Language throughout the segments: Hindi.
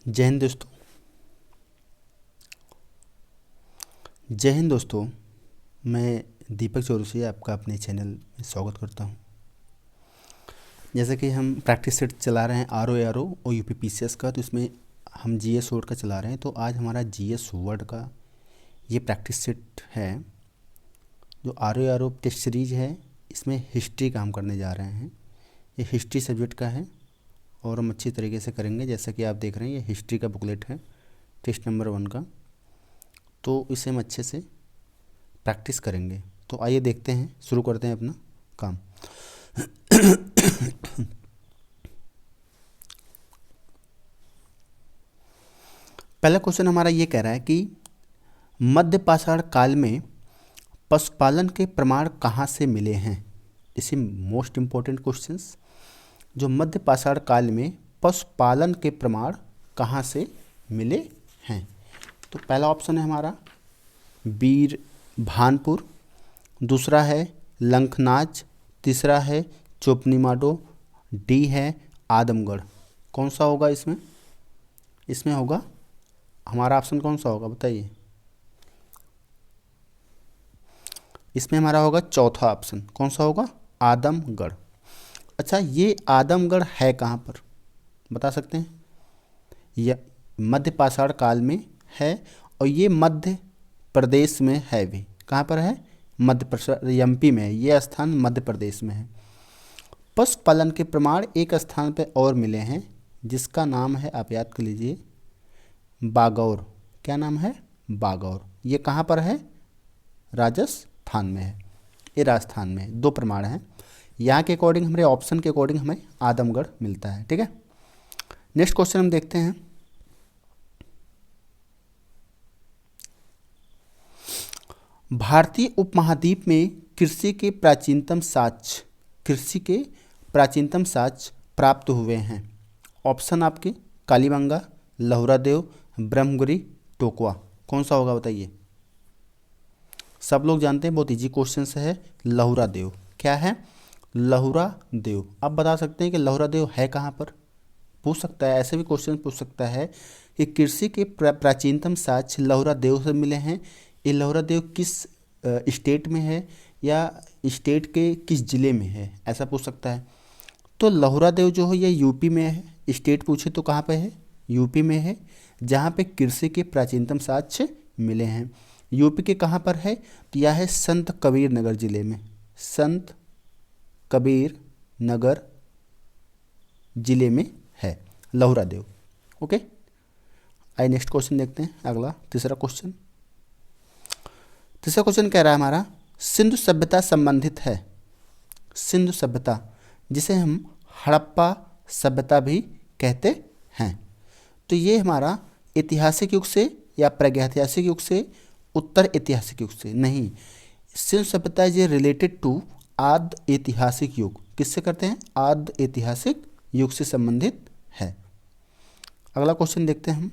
जय हिंद दोस्तों। जय हिंद दोस्तों। मैं दीपक चौरसिया आपका अपने चैनल में स्वागत करता हूं। जैसे कि हम प्रैक्टिस सेट चला रहे हैं आर ओ और यूपीपीसीएस का, तो इसमें हम जीएस वर्ड का चला रहे हैं। तो आज हमारा जीएस वर्ड का ये प्रैक्टिस सेट है जो आर ओ टेस्ट सीरीज है। इसमें हिस्ट्री का हम करने जा रहे हैं। ये हिस्ट्री सब्जेक्ट का है और हम अच्छी तरीके से करेंगे। जैसा कि आप देख रहे हैं ये हिस्ट्री का बुकलेट है टेस्ट नंबर 1 का, तो इसे हम अच्छे से प्रैक्टिस करेंगे। तो आइए देखते हैं, शुरू करते हैं अपना काम। पहला क्वेश्चन हमारा ये कह रहा है कि मध्य पाषाण काल में पशुपालन के प्रमाण कहाँ से मिले हैं। इसी मोस्ट इम्पोर्टेंट क्वेश्चंस, जो मध्य पाषाण काल में पशुपालन के प्रमाण कहाँ से मिले हैं। तो पहला ऑप्शन है हमारा बीर भानपुर, दूसरा है लंकनाच, तीसरा है चोपनीमाडो, डी है आदमगढ़। कौन सा होगा इसमें? इसमें होगा हमारा ऑप्शन कौन सा होगा बताइए? इसमें हमारा होगा चौथा ऑप्शन। कौन सा होगा? आदमगढ़। अच्छा, ये आदमगढ़ है कहाँ पर बता सकते हैं? यह मध्य पाषाण काल में है और ये मध्य प्रदेश में है भी। कहाँ पर है? मध्य प्रदेश, एमपी में है। ये स्थान मध्य प्रदेश में है। पशुपालन के प्रमाण एक स्थान पर और मिले हैं जिसका नाम है, आप याद कर लीजिए, बागौर। क्या नाम है? बागौर। ये कहाँ पर है? राजस्थान में है। ये राजस्थान में है। 2 प्रमाण हैं। यहाँ के अकॉर्डिंग, हमारे ऑप्शन के अकॉर्डिंग हमें आदमगढ़ मिलता है। ठीक है, नेक्स्ट क्वेश्चन हम देखते हैं। भारतीय उपमहाद्वीप में कृषि के प्राचीनतम साक्ष्य प्राप्त हुए हैं। ऑप्शन आपके कालीबंगा, लहुरादेव, ब्रह्मगिरी, टोकवा। कौन सा होगा बताइए? सब लोग जानते हैं, बहुत इजी क्वेश्चन है। लहुरादेव। क्या है? लहुरादेव। अब बता सकते हैं कि लहुरादेव है कहाँ पर? पूछ सकता है, ऐसे भी क्वेश्चन पूछ सकता है कि कृषि के प्राचीनतम साक्ष्य लहुरादेव से मिले हैं। ये लहुरादेव किस स्टेट में है या स्टेट के किस जिले में है, ऐसा पूछ सकता है। तो लहुरादेव जो है ये यूपी में है। स्टेट पूछे तो कहाँ पे है? यूपी में है, जहाँ पे कृषि के प्राचीनतम साक्ष्य मिले हैं। यूपी के कहाँ पर है? तो यह है संत कबीर नगर जिले में। संत कबीर नगर जिले में है लहुरादेव। ओके, आइए नेक्स्ट क्वेश्चन देखते हैं। अगला तीसरा क्वेश्चन कह रहा है हमारा सिंधु सभ्यता संबंधित है। सिंधु सभ्यता, जिसे हम हड़प्पा सभ्यता भी कहते हैं। तो ये हमारा ऐतिहासिक युग से या प्रागैतिहासिक युग से, उत्तर ऐतिहासिक युग से नहीं। सिंधु सभ्यता ये रिलेटेड टू आद्य ऐतिहासिक युग। किससे करते हैं? आद्य ऐतिहासिक युग से संबंधित है। अगला क्वेश्चन देखते हैं हम।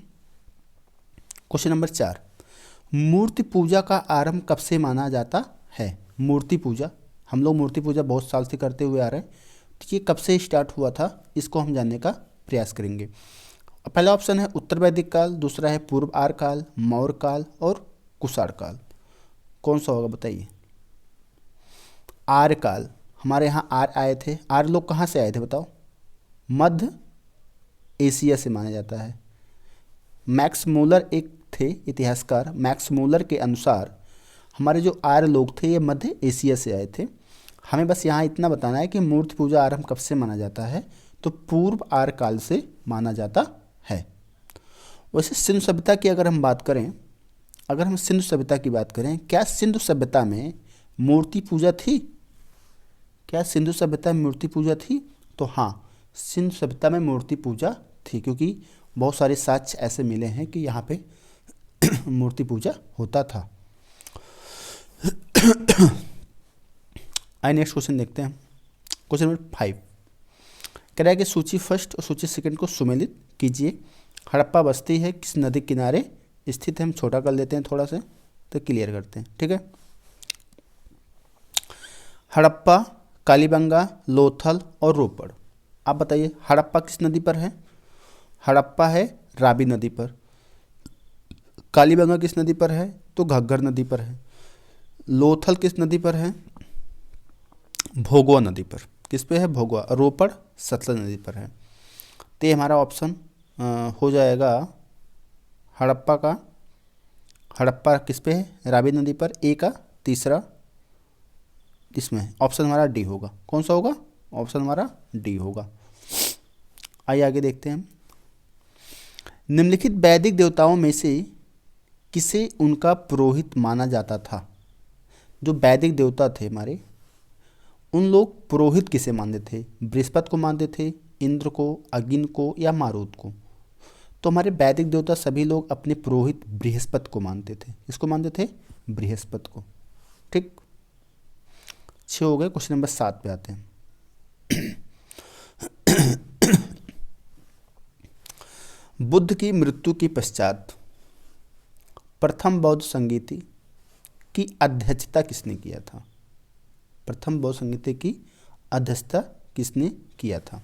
क्वेश्चन नंबर 4, मूर्ति पूजा का आरंभ कब से माना जाता है? मूर्ति पूजा, हम लोग मूर्ति पूजा बहुत साल से करते हुए आ रहे हैं। तो ये कब से स्टार्ट हुआ था, इसको हम जानने का प्रयास करेंगे। पहला ऑप्शन है उत्तर वैदिक काल, दूसरा है पूर्व आर्य काल, मौर्य काल और कुषाण काल। कौन सा होगा बताइए? आर्य काल। हमारे यहाँ आर्य आए थे। आर्य लोग कहाँ से आए थे बताओ? मध्य एशिया से माना जाता है। मैक्स मूलर एक थे इतिहासकार, मैक्स मूलर के अनुसार हमारे जो आर्य लोग थे ये मध्य एशिया से आए थे। हमें बस यहाँ इतना बताना है कि मूर्ति पूजा आरंभ कब से माना जाता है, तो पूर्व आर्य काल से माना जाता है। वैसे सिंधु सभ्यता की अगर हम बात करें, क्या सिंधु सभ्यता में मूर्ति पूजा थी? क्या सिंधु सभ्यता में मूर्ति पूजा थी? तो हाँ, सिंधु सभ्यता में मूर्ति पूजा थी, क्योंकि बहुत सारे साक्ष्य ऐसे मिले हैं कि यहाँ पे मूर्ति पूजा होता था। आइए नेक्स्ट क्वेश्चन देखते हैं। क्वेश्चन नंबर 5 कह रहा है कि सूची फर्स्ट और सूची सेकंड को सुमेलित कीजिए। हड़प्पा बस्ती है किस नदी किनारे स्थित है? हम छोटा कर लेते हैं थोड़ा सा तो क्लियर करते हैं। ठीक है, हड़प्पा, कालीबंगा, लोथल और रोपड़। आप बताइए हड़प्पा किस नदी पर है? हड़प्पा है रावी नदी पर। कालीबंगा किस नदी पर है? तो घग्गर नदी पर है। लोथल किस नदी पर है? भोगवा नदी पर। किस पे है? भोगवा। रोपड़ सतलज नदी पर है। तो ये हमारा ऑप्शन हो जाएगा हड़प्पा का। हड़प्पा किस पे है? रावी नदी पर। ए का तीसरा इसमें ऑप्शन हमारा डी होगा। कौन सा होगा? ऑप्शन हमारा डी होगा। आइए आगे देखते हैं। निम्नलिखित वैदिक देवताओं में से किसे उनका पुरोहित माना जाता था? जो वैदिक देवता थे हमारे, उन लोग पुरोहित किसे मानते थे? बृहस्पति को मानते थे, इंद्र को, अग्नि को, या मारुत को? तो हमारे वैदिक देवता सभी लोग अपने पुरोहित बृहस्पति को मानते थे। इसको मानते थे? बृहस्पति को। ठीक, 6 हो गए। क्वेश्चन नंबर 7 पे आते हैं। बुद्ध की मृत्यु के पश्चात प्रथम बौद्ध संगीति की अध्यक्षता किसने किया था? प्रथम बौद्ध संगीति की अध्यक्षता किसने किया था?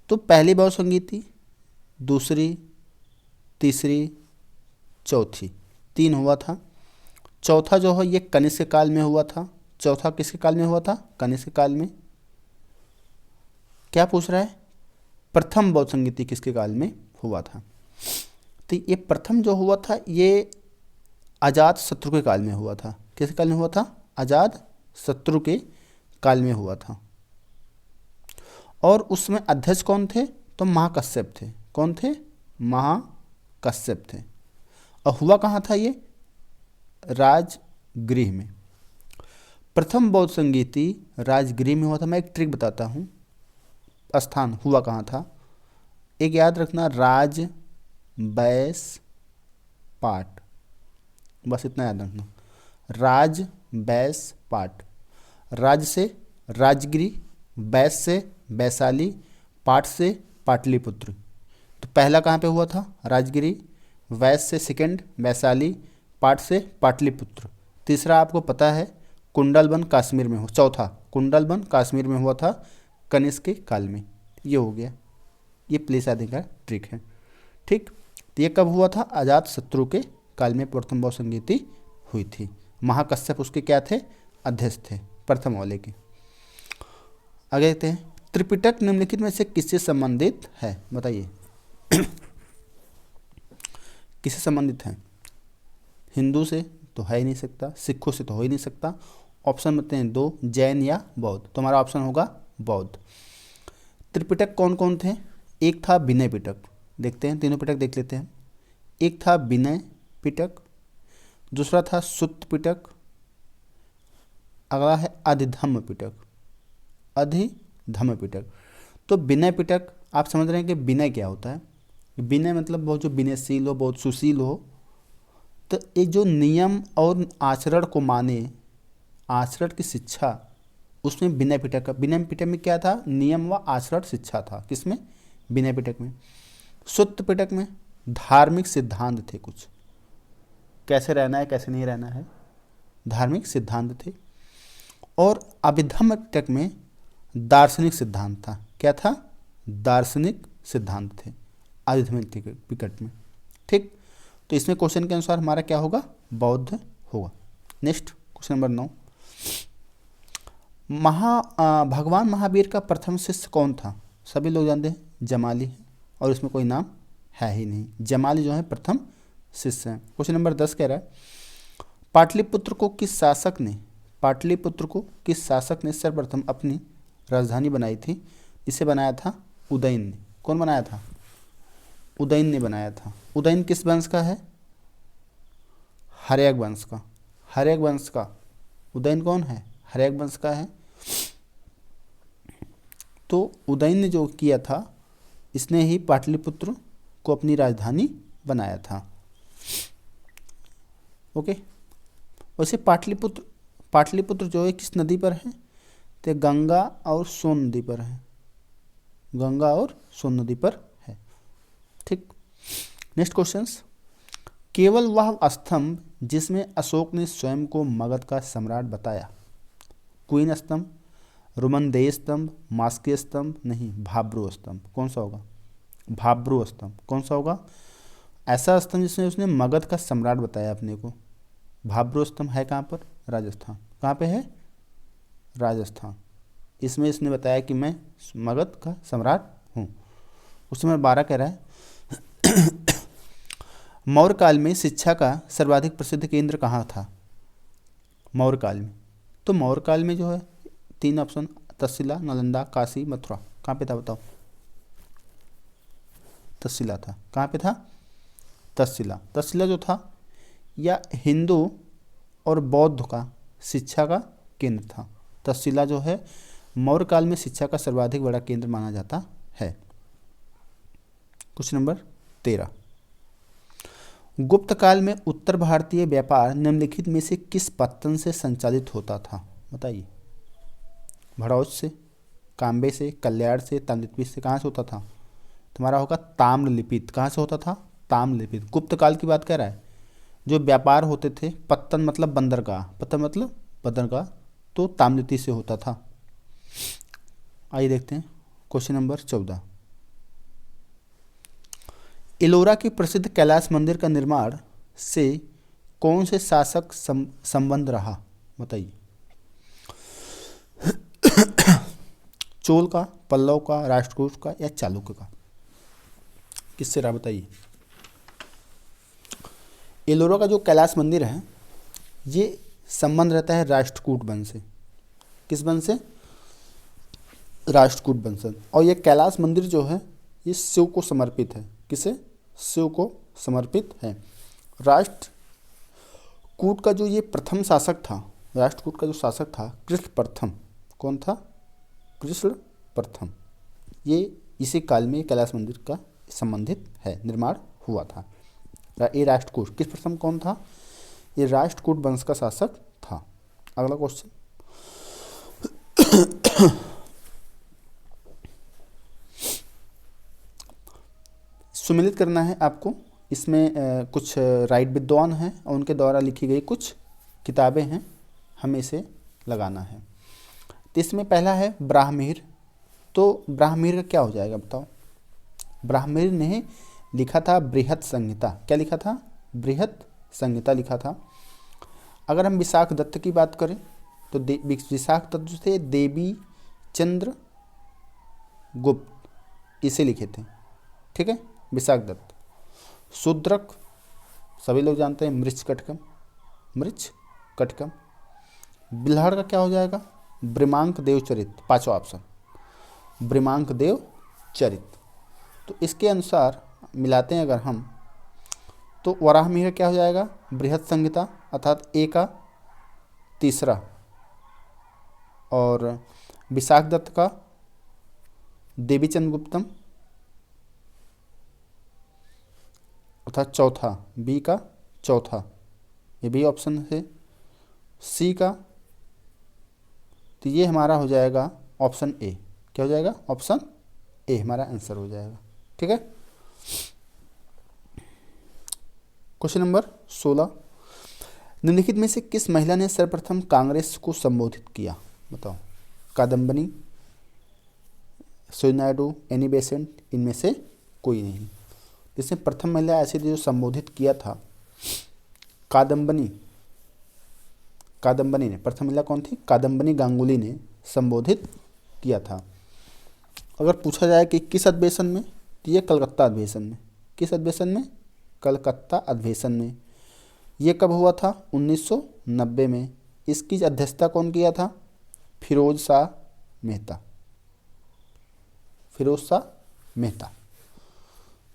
तो पहली बौद्ध संगीति, दूसरी, तीसरी, चौथी, 3 हुआ था। चौथा जो है ये कनिष्क काल में हुआ था। चौथा किसके काल में हुआ था? कनिष्क काल में। क्या पूछ रहा है? प्रथम बौद्ध संगीति किसके काल में हुआ था? तो ये प्रथम जो हुआ था ये अजात शत्रु के काल में हुआ था। किसके काल में हुआ था? अजात शत्रु के काल में हुआ था। और उसमें अध्यक्ष कौन थे? तो महाकश्यप थे। कौन थे? महाकश्यप थे। और हुआ कहाँ था ये? राजगृह में। प्रथम बौद्ध संगीति राजगृह में हुआ था। मैं एक ट्रिक बताता हूँ। स्थान हुआ कहाँ था? एक याद रखना, राज बैस पाट, बस इतना याद रखना। राज बैस पाट। राज से राजगिरी, बैस से वैशाली, पाट से पाटलिपुत्र। तो पहला कहाँ पे हुआ था? राजगिरी। वैस से सेकंड वैशाली, पाट से पाटलिपुत्र। तीसरा आपको पता है कुंडलबन कश्मीर में हो। चौथा कुंडलबन कश्मीर में हुआ था कनिष्क के काल में। ये हो गया, ये प्लेस आदि का ट्रिक है। ठीक, तो ये कब हुआ था? अजात शत्रु के काल में प्रथम बौद्ध संगीति हुई थी। महाकश्यप उसके क्या थे? अध्यक्ष थे, प्रथम वाले के। आगे देखते हैं। त्रिपिटक निम्नलिखित में से किससे संबंधित है? बताइए। किससे संबंधित है? हिंदू से तो है ही नहीं सकता, सिखों से तो हो ही नहीं सकता। ऑप्शन बताते हैं 2, जैन या बौद्ध। तो हमारा ऑप्शन होगा बौद्ध। त्रिपिटक कौन कौन थे? एक था विनय पिटक। देखते हैं, तीनों पिटक देख लेते हैं। एक था विनय पिटक, दूसरा था सुत्त पिटक, अगला है अधिधम्म पिटक। अधिधम्म पिटक। तो विनय पिटक, आप समझ रहे हैं कि विनय क्या होता है? विनय मतलब बहुत जो विनयशील हो, बहुत सुशील हो। तो एक जो नियम और आचरण को माने, आचरण की शिक्षा, उसमें विनय पिटक का। विनय पिटक में क्या था? नियम व आचरण शिक्षा था। किसमें? विनय पिटक में। सुत्त पिटक में धार्मिक सिद्धांत थे कुछ, कैसे रहना है कैसे नहीं रहना है, धार्मिक सिद्धांत थे। और अभिधम्म पिटक में दार्शनिक सिद्धांत था। क्या था? दार्शनिक सिद्धांत थे अभिधम्म पिटक में। ठीक, तो इसमें क्वेश्चन के अनुसार हमारा क्या होगा? बौद्ध होगा। Next question number 9। भगवान महावीर का प्रथम शिष्य कौन था? सभी लोग जानते हैं जमाली है, और इसमें कोई नाम है ही नहीं। जमाली जो है प्रथम शिष्य हैं। क्वेश्चन नंबर 10 कह रहा है पाटलिपुत्र को किस शासक ने सर्वप्रथम अपनी राजधानी बनाई थी? इसे बनाया था उदयन ने। कौन बनाया था? उदयन ने बनाया था। उदयन किस वंश का है? हर्यक वंश का। हर्यक वंश का उदयन कौन है? हर्यक वंश का है। तो उदयन ने जो किया था, इसने ही पाटलिपुत्र को अपनी राजधानी बनाया था। ओके, वैसे पाटलिपुत्र जो है किस नदी पर है? तो गंगा और सोन नदी पर है। गंगा और सोन नदी पर है। ठीक, नेक्स्ट क्वेश्चंस। केवल वह स्तंभ जिसमें अशोक ने स्वयं को मगध का सम्राट बताया, क्वीन स्तंभ, रुमनदेय स्तंभ, मास्की स्तंभ, नहीं भाब्रो स्तंभ, कौन सा होगा? भाब्रू स्तंभ कौन सा होगा? ऐसा स्तंभ जिसमें उसने मगध का सम्राट बताया अपने को। भाब्रू स्तंभ है कहाँ पर? राजस्थान। कहाँ पे है? राजस्थान। इसमें इसने बताया कि मैं मगध का सम्राट हूँ। उस नंबर 12 कह रहा है मौर्य काल में शिक्षा का सर्वाधिक प्रसिद्ध केंद्र कहाँ था? मौर्य काल में, तो मौर्य काल में जो है 3 ऑप्शन, तक्षशिला, नालंदा, काशी, मथुरा। कहाँ पे था बताओ? तक्षशिला था। कहाँ पे था? तक्षशिला। तक्षशिला जो था या हिंदू और बौद्ध का शिक्षा का केंद्र था। तक्षशिला जो है मौर्य काल में शिक्षा का सर्वाधिक बड़ा केंद्र माना जाता है। क्वेश्चन नंबर 13, गुप्त काल में उत्तर भारतीय व्यापार निम्नलिखित में से किस पत्तन से संचालित होता था? बताइए। भड़ौच से, काम्बे से, कल्याण से, ताम्रलिप्ति से। कहाँ से होता था? तुम्हारा होगा ताम्रलिप्त। कहाँ से होता था? ताम्रलिप्त। गुप्त काल की बात कर रहा है। जो व्यापार होते थे, पत्तन मतलब बंदरगाह, पत्तन मतलब बंदरगाह, तो ताम्रलिप्ति से होता था। आइए देखते हैं क्वेश्चन नंबर 14, एलोरा के प्रसिद्ध कैलाश मंदिर का निर्माण से कौन से शासक संबंध रहा? बताइए। चोल का, पल्लव का, राष्ट्रकूट का या चालुक्य का? किससे रहा बताइए। एलोरा का जो कैलाश मंदिर है ये संबंध रहता है राष्ट्रकूट वंश से। किस वंश से? राष्ट्रकूट वंश। और ये कैलाश मंदिर जो है ये शिव को समर्पित है। किसे? शिव को समर्पित है। राष्ट्रकूट का जो ये प्रथम शासक था, राष्ट्रकूट का जो शासक था कृष्ण प्रथम। कौन था? कृष्ण प्रथम। ये इसी काल में कैलाश मंदिर का संबंधित है, निर्माण हुआ था। ये राष्ट्रकूट, किस प्रथम कौन था? ये राष्ट्रकूट वंश का शासक था। अगला क्वेश्चन, सुमिलित करना है आपको। इसमें कुछ राइट विद्वान हैं और उनके द्वारा लिखी गई कुछ किताबें हैं, हमें इसे लगाना है। तो इसमें पहला है ब्राह्मीर। तो ब्राह्मीर का क्या हो जाएगा बताओ? ब्राह्मीर ने लिखा था बृहत संहिता। क्या लिखा था? बृहत संहिता लिखा था। अगर हम विशाख दत्त की बात करें तो विशाख दत्त जो थे देवी चंद्र गुप्त इसे लिखे थे। ठीक है, विशाख दत्त। शूद्रक सभी लोग जानते हैं, मृच्छ कटकम, मृच्छ कटकम। बिल्हड़ का क्या हो जाएगा? ब्रह्मांक देव चरित, पांचवा ऑप्शन, ब्रह्मांक देव चरित। तो इसके अनुसार मिलाते हैं अगर हम, तो वराहमिहिर क्या हो जाएगा? बृहत संहिता अर्थात ए का तीसरा, और विशाख दत्त का देवीचंद गुप्तम अर्थात चौथा, बी का चौथा, ये भी ऑप्शन है। सी का, तो ये हमारा हो जाएगा ऑप्शन ए। क्या हो जाएगा? ऑप्शन ए हमारा आंसर हो जाएगा। ठीक है। क्वेश्चन नंबर 16, निम्नलिखित में से किस महिला ने सर्वप्रथम कांग्रेस को संबोधित किया? बताओ। कादम्बनी, सुजय नायडू, एनी बेसेंट, इनमें से कोई नहीं। इसमें प्रथम महिला ऐसी थी जो संबोधित किया था, कादम्बनी। कादम्बनी ने, प्रथम महिला कौन थी? कादम्बनी गांगुली ने संबोधित किया था। अगर पूछा जाए कि किस अधिवेशन में, तो ये कलकत्ता अधिवेशन में। किस अधिवेशन में? कलकत्ता अधिवेशन में। ये कब हुआ था? 1990 में। इसकी अध्यक्षता कौन किया था? फिरोज शाह मेहता। फिरोज शाह मेहता।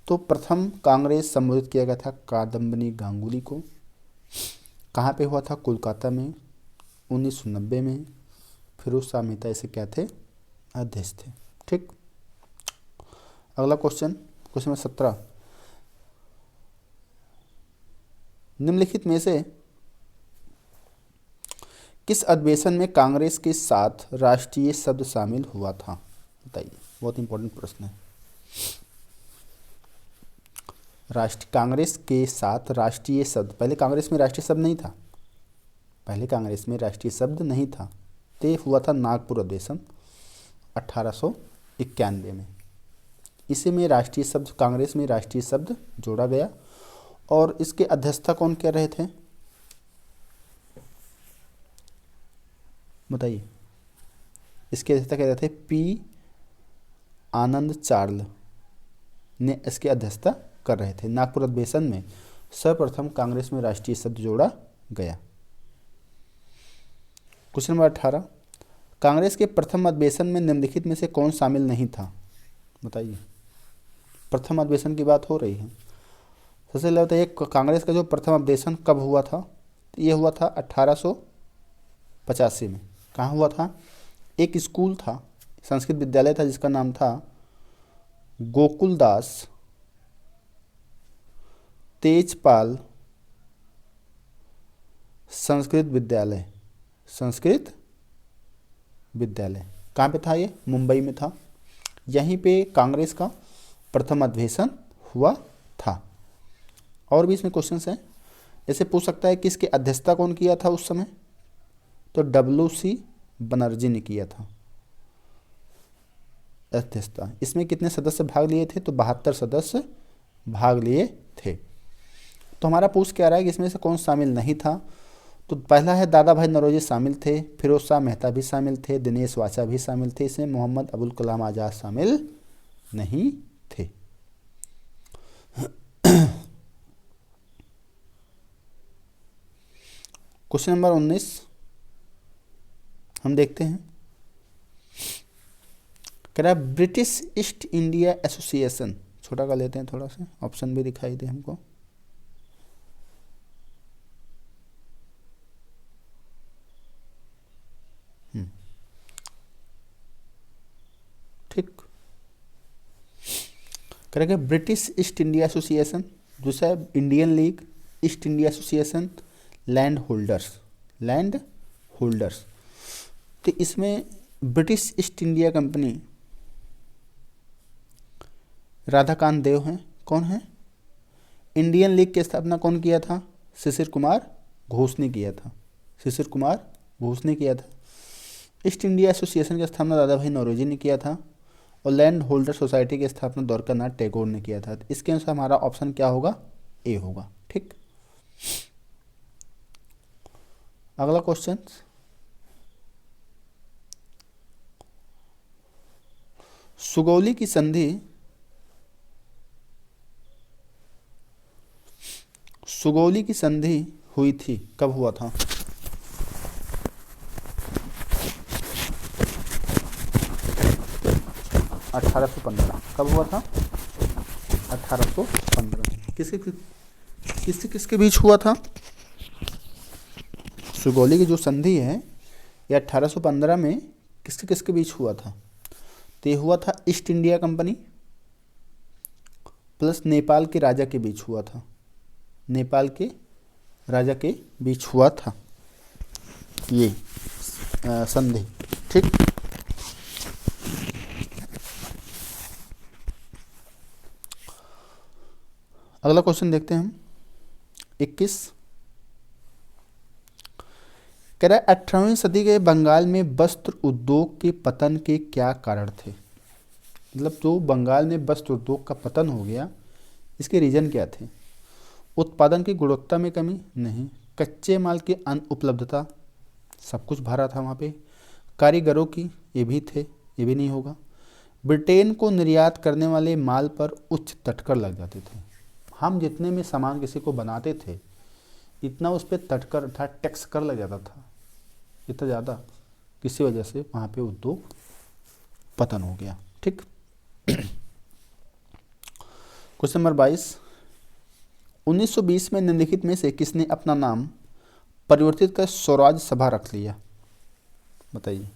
तो प्रथम कांग्रेस संबोधित किया गया था कादम्बनी गांगुली को। कहाँ पे हुआ था? कोलकाता में 1990 में। फिरोज शाह मेहता इसे क्या थे? अध्यक्ष थे। ठीक। अगला क्वेश्चन, क्वेश्चन नंबर 17, निम्नलिखित में से किस अधिवेशन में कांग्रेस के साथ राष्ट्रीय शब्द शामिल हुआ था? बताइए, बहुत इंपॉर्टेंट प्रश्न है। कांग्रेस के साथ राष्ट्रीय शब्द, पहले कांग्रेस में राष्ट्रीय शब्द नहीं था, पहले कांग्रेस में राष्ट्रीय शब्द नहीं था। तो हुआ था नागपुर अधिवेशन 1891 में। इसी में राष्ट्रीय शब्द, कांग्रेस में राष्ट्रीय शब्द जोड़ा गया। और इसके अध्यक्षता कौन कर रहे थे बताइए? इसके अध्यक्षता कर रहे थे पी आनंद चार्ल ने इसकी अध्यक्षता कर रहे थे। नागपुर अधिवेशन में सर्वप्रथम कांग्रेस में राष्ट्रीय शब्द जोड़ा गया। क्वेश्चन नंबर 18, कांग्रेस के प्रथम अधिवेशन में निम्नलिखित में से कौन शामिल नहीं था? बताइए, प्रथम अधिवेशन की बात हो रही है। सबसे पहले बताइए, कांग्रेस का जो प्रथम अधिवेशन कब हुआ था? तो ये हुआ था 1885 में। कहाँ हुआ था? एक स्कूल था, संस्कृत विद्यालय था, जिसका नाम था गोकुलदास तेजपाल संस्कृत विद्यालय। संस्कृत विद्यालय कहाँ पे था? ये मुंबई में था। यहीं पे कांग्रेस का प्रथम अधिवेशन हुआ था। और भी इसमें क्वेश्चंस हैं, ऐसे पूछ सकता है कि इसकी अध्यक्षता कौन किया था उस समय? तो WC बनर्जी ने किया था अध्यक्षता। इसमें कितने सदस्य भाग लिए थे? तो 72 सदस्य भाग लिए थे। तो हमारा पूछ क्या रहा है कि इसमें से कौन शामिल नहीं था? तो पहला है दादा भाई नौरोजी शामिल थे, फिरोज शाह मेहता भी शामिल थे, दिनेश वाचा भी शामिल थे। इसमें मोहम्मद अबुल कलाम आज़ाद शामिल नहीं थे। क्वेश्चन नंबर 19 हम देखते हैं। कह रहा है ब्रिटिश ईस्ट इंडिया एसोसिएशन, छोटा कर लेते हैं थोड़ा सा, ऑप्शन भी दिखाई दे हमको। ठीक, कह रहा है ब्रिटिश ईस्ट इंडिया एसोसिएशन, दूसरा है Indian League, East India Association, land holders. Land holders, तो इसमें British East India Company Radhakanta Dev हैं। कौन है? इंडियन लीग की स्थापना कौन किया था? शिशिर कुमार घोष ने किया था। शिशिर कुमार घोष ने किया था। ईस्ट इंडिया एसोसिएशन की स्थापना दादा भाई नौरोजी ने किया था। और लैंड होल्डर सोसाइटी की स्थापना द्वारकानाथ टैगोर ने किया था। तो इसके अनुसार हमारा ऑप्शन क्या होगा? ए होगा। ठीक, अगला क्वेश्चन, सुगौली की संधि, सुगौली की संधि हुई थी, कब हुआ था? अठारह सौ 15। कब हुआ था? 1815। किसके किसके बीच हुआ था? सुगौली की जो संधि है ये 1815 में किसके किसके बीच हुआ था? तो ये हुआ था east India company plus Nepal के राजा के बीच हुआ था। नेपाल के राजा के बीच हुआ था ये संधि। ठीक, अगला क्वेश्चन देखते हैं हम 21। कह रहा है 18वीं सदी के बंगाल में वस्त्र उद्योग के पतन के क्या कारण थे? मतलब जो बंगाल में वस्त्र उद्योग का पतन हो गया, इसके रीजन क्या थे? उत्पादन की गुणवत्ता में कमी नहीं, कच्चे माल की अनुपलब्धता, सब कुछ भरा था वहाँ पे। कारीगरों की, ये भी थे, ये भी नहीं होगा। ब्रिटेन को निर्यात करने वाले माल पर उच्च तटकर लग जाते थे। हम जितने में सामान किसी को बनाते थे इतना उस पर तटकर था, टैक्स कर लग जाता था इतना ज़्यादा, किसी वजह से वहाँ पे उद्योग पतन हो गया। ठीक, क्वेश्चन नंबर 22। 1920 में निम्नलिखित में से किसने अपना नाम परिवर्तित कर स्वराज सभा रख लिया? बताइए,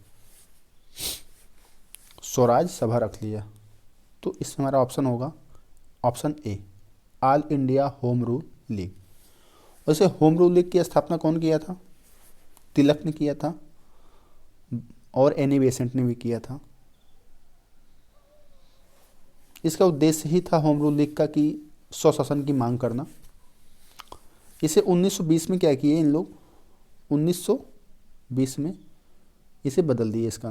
स्वराज सभा रख लिया। तो इसमें हमारा ऑप्शन होगा option A, all India home rule league. वैसे होम रूल लीग की स्थापना कौन किया था? तिलक ने किया था और एनी बेसेंट ने भी किया था। इसका उद्देश्य ही था होम रूल लीग का कि स्वशासन की मांग करना। इसे 1920 में क्या किए इन लोग? 1920 में इसे बदल दिए, इसका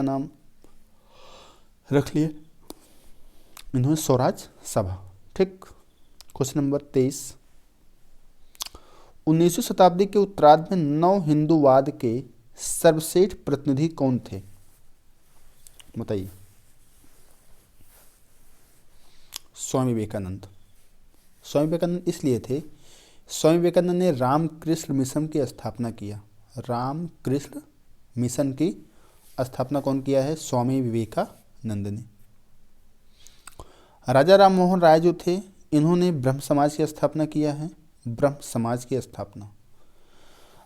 नाम रख लिए इन्होंने स्वराज सभा। ठीक। क्वेश्चन नंबर 23, 19वीं शताब्दी के उत्तरार्ध में नव हिंदूवाद के सर्वश्रेष्ठ प्रतिनिधि कौन थे? बताइए। स्वामी विवेकानंद। स्वामी विवेकानंद इसलिए थे, स्वामी विवेकानंद ने रामकृष्ण मिशन की स्थापना किया। रामकृष्ण मिशन की स्थापना कौन किया है? स्वामी विवेकानंद ने। राजा राम मोहन राय जो थे, इन्होंने ब्रह्म समाज की स्थापना किया है। ब्रह्म समाज की स्थापना।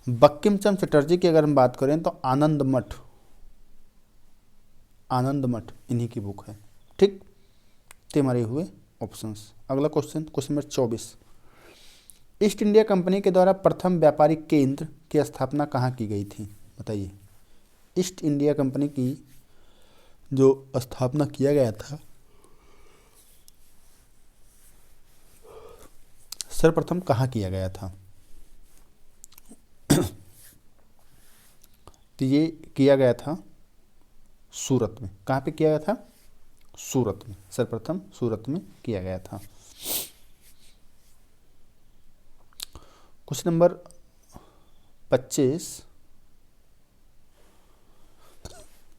बंकिम चंद्र चटर्जी की अगर हम बात करें तो आनंद मठ, आनंद मठ इन्हीं की बुक है। ठीक। ते मरे हुए ऑप्शंस। अगला question, question number 24, east India company के द्वारा प्रथम व्यापारिक केंद्र की स्थापना कहाँ की गई थी? बताइए। ईस्ट इंडिया कंपनी की जो स्थापना किया गया था, सर्वप्रथम कहाँ किया गया था? तो ये किया गया था सूरत में। कहाँ पे किया गया था? सूरत में। सर्वप्रथम सूरत में किया गया था। क्वेश्चन नंबर 25,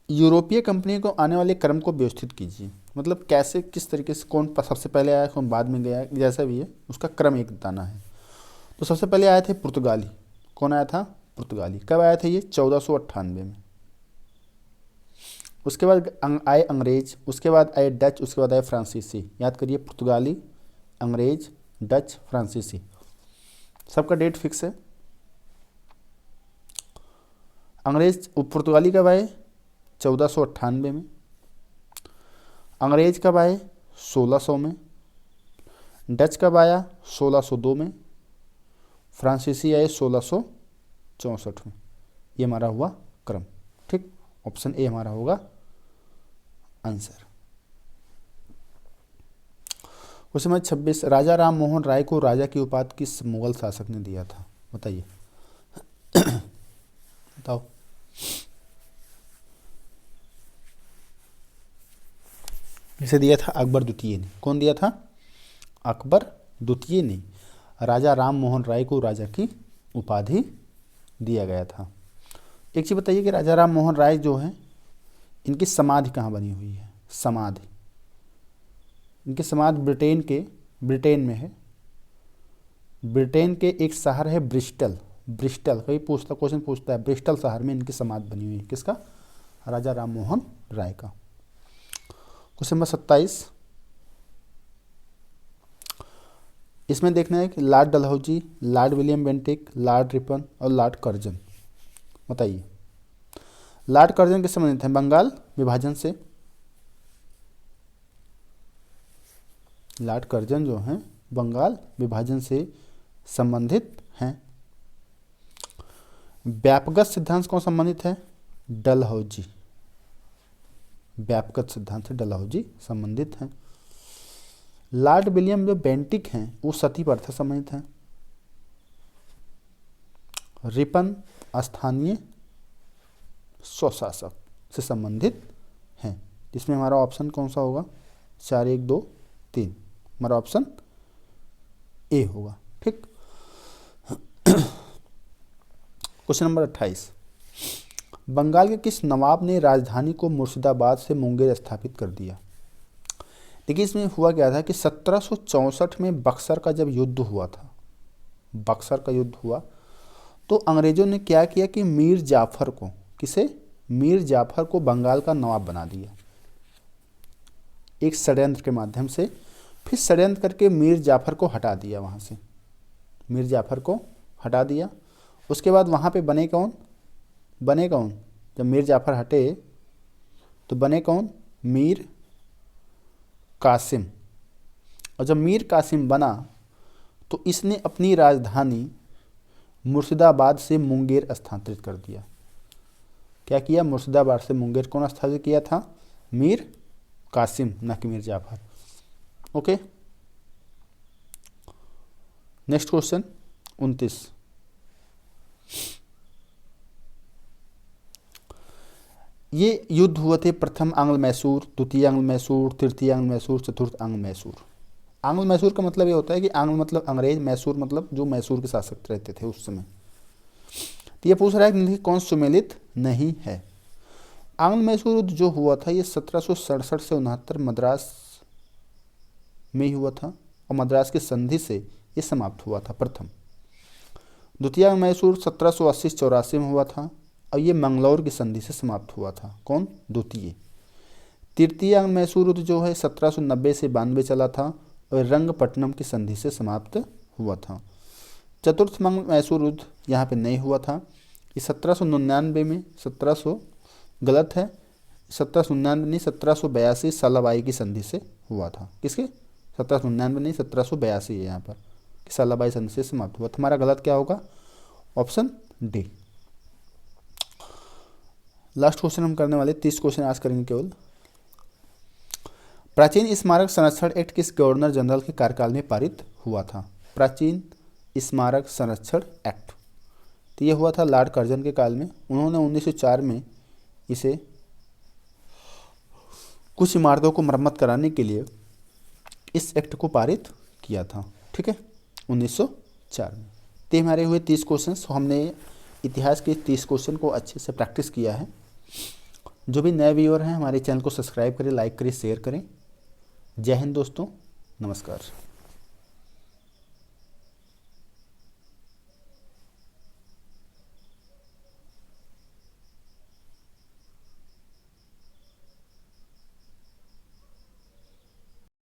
यूरोपीय कंपनी को आने वाले क्रम को व्यवस्थित कीजिए। मतलब कैसे, किस तरीके से, कौन सबसे पहले आया, कौन बाद में गया, जैसा भी है उसका क्रम एक बताना है। तो सबसे पहले आए थे पुर्तगाली। कौन आया था? पुर्तगाली। कब आया था ये? 1498 में। उसके बाद आए अंग्रेज, उसके बाद आए डच, उसके बाद आए फ्रांसीसी। याद करिए, पुर्तगाली, अंग्रेज, डच, फ्रांसीसी, सबका डेट फिक्स है। अंग्रेज पुर्तगाली कब आए? 1498 में। अंग्रेज कब आए? 1600 में। डच कब आया? 1602 में। फ्रांसीसी आए 1664 में। ये हमारा हुआ क्रम। ठीक। ऑप्शन ए हमारा होगा आंसर। क्वेश्चन नंबर 26, राजा राम मोहन राय को राजा की उपाधि किस मुगल शासक ने दिया था? बताइए। बताओ। इसे दिया था अकबर द्वितीय ने। कौन दिया था? अकबर द्वितीय ने राजा राम मोहन राय को राजा की उपाधि दिया गया था। एक चीज़ बताइए कि राजा राम मोहन राय जो हैं, इनकी समाधि कहाँ बनी हुई है? समाधि, इनकी समाधि ब्रिटेन में है। ब्रिटेन के एक शहर है ब्रिस्टल। ब्रिस्टल कभी क्वेश्चन पूछता है, ब्रिस्टल शहर में इनकी समाधि बनी हुई है। किसका? राजा राम मोहन राय का। क्वेश्चन नंबर 27, इसमें देखना है कि Lord Dalhousie, Lord William Bentinck, Lord Ripon और लॉर्ड कर्जन। बताइए। लॉर्ड कर्जन किससे संबंधित हैं? बंगाल विभाजन से। लॉर्ड कर्जन जो हैं बंगाल विभाजन से संबंधित हैं। व्यापकगत सिद्धांत कौन संबंधित है? डलहौजी। व्यापकगत सिद्धांत से डलहौजी संबंधित हैं। लॉर्ड विलियम जो बेंटिक हैं वो सती प्रथा संबंधित हैं। रिपन स्थानीय स्वशासक से संबंधित हैं। इसमें हमारा ऑप्शन कौन सा होगा? 4, 1, 2, 3। हमारा ऑप्शन ए होगा। ठीक। क्वेश्चन नंबर 28, बंगाल के किस नवाब ने राजधानी को मुर्शिदाबाद से मुंगेर स्थापित कर दिया? देखिए, इसमें हुआ क्या था कि 1764 में बक्सर का जब युद्ध हुआ था, बक्सर का युद्ध हुआ, तो अंग्रेजों ने क्या किया कि मीर जाफर को, किसे? मीर जाफर को बंगाल का नवाब बना दिया एक षड्यंत्र के माध्यम से। फिर षड्यंत्र करके मीर जाफर को हटा दिया वहाँ से। मीर जाफर को हटा दिया। उसके बाद वहाँ पे बने कौन? जब मीर जाफर हटे तो बने कौन? मीर कासिम। और जब मीर कासिम बना तो इसने अपनी राजधानी मुर्शिदाबाद से मुंगेर स्थानांतरित कर दिया। क्या किया? मुर्शिदाबाद से मुंगेर कौन स्थापित किया था? मीर कासिम, न कि Mir Jafar. Okay. Next question 29, ये युद्ध हुए थे प्रथम आंग्ल मैसूर, द्वितीय आंग्ल मैसूर, तृतीय आंग्ल मैसूर, चतुर्थ आंग्ल मैसूर। आंग्ल मैसूर का मतलब ये होता है कि आंग्ल मतलब अंग्रेज, मैसूर मतलब जो मैसूर के शासक रहते थे उस समय। तो ये पूछ रहा है कि कौन सुमेलित नहीं है। आंग्ल मैसूर युद्ध जो हुआ था ये 1767 से 69 मद्रास में ही हुआ था और मद्रास की संधि से ये समाप्त हुआ था प्रथम। द्वितीय मैसूर 1780-84 में हुआ था और ये मंगलौर की संधि से समाप्त हुआ था। कौन? द्वितीय। तृतीय मैसूर युद्ध जो है 1790 से 92 चला था और रंगपट्टनम की संधि से समाप्त हुआ था। चतुर्थ मैसूर युद्ध यहाँ पे नहीं हुआ था, ये 1799 में 1700 गलत है, 1799 नहीं 1782 सालाबाई की संधि से हुआ था। किसके? 1799 नहीं 1782 है यहाँ पर कि सालाबाई संधि से समाप्त हुआ। हमारा गलत क्या होगा? Option D. लास्ट क्वेश्चन हम करने वाले, 30 क्वेश्चन आज करेंगे केवल। प्राचीन स्मारक संरक्षण एक्ट किस गवर्नर जनरल के कार्यकाल में पारित हुआ था? प्राचीन स्मारक संरक्षण एक्ट, तो ये हुआ था लॉर्ड कर्जन के काल में। उन्होंने 1904 में इसे कुछ इमारतों को मरम्मत कराने के लिए इस एक्ट को पारित किया था। ठीक है, 1904 में। तो हमारे हुए 30 क्वेश्चन। हमने इतिहास के 30 क्वेश्चन को अच्छे से प्रैक्टिस किया है। जो भी नए व्यूअर हैं हमारे चैनल को सब्सक्राइब करें, लाइक करें, शेयर करें। जय हिंद दोस्तों, नमस्कार।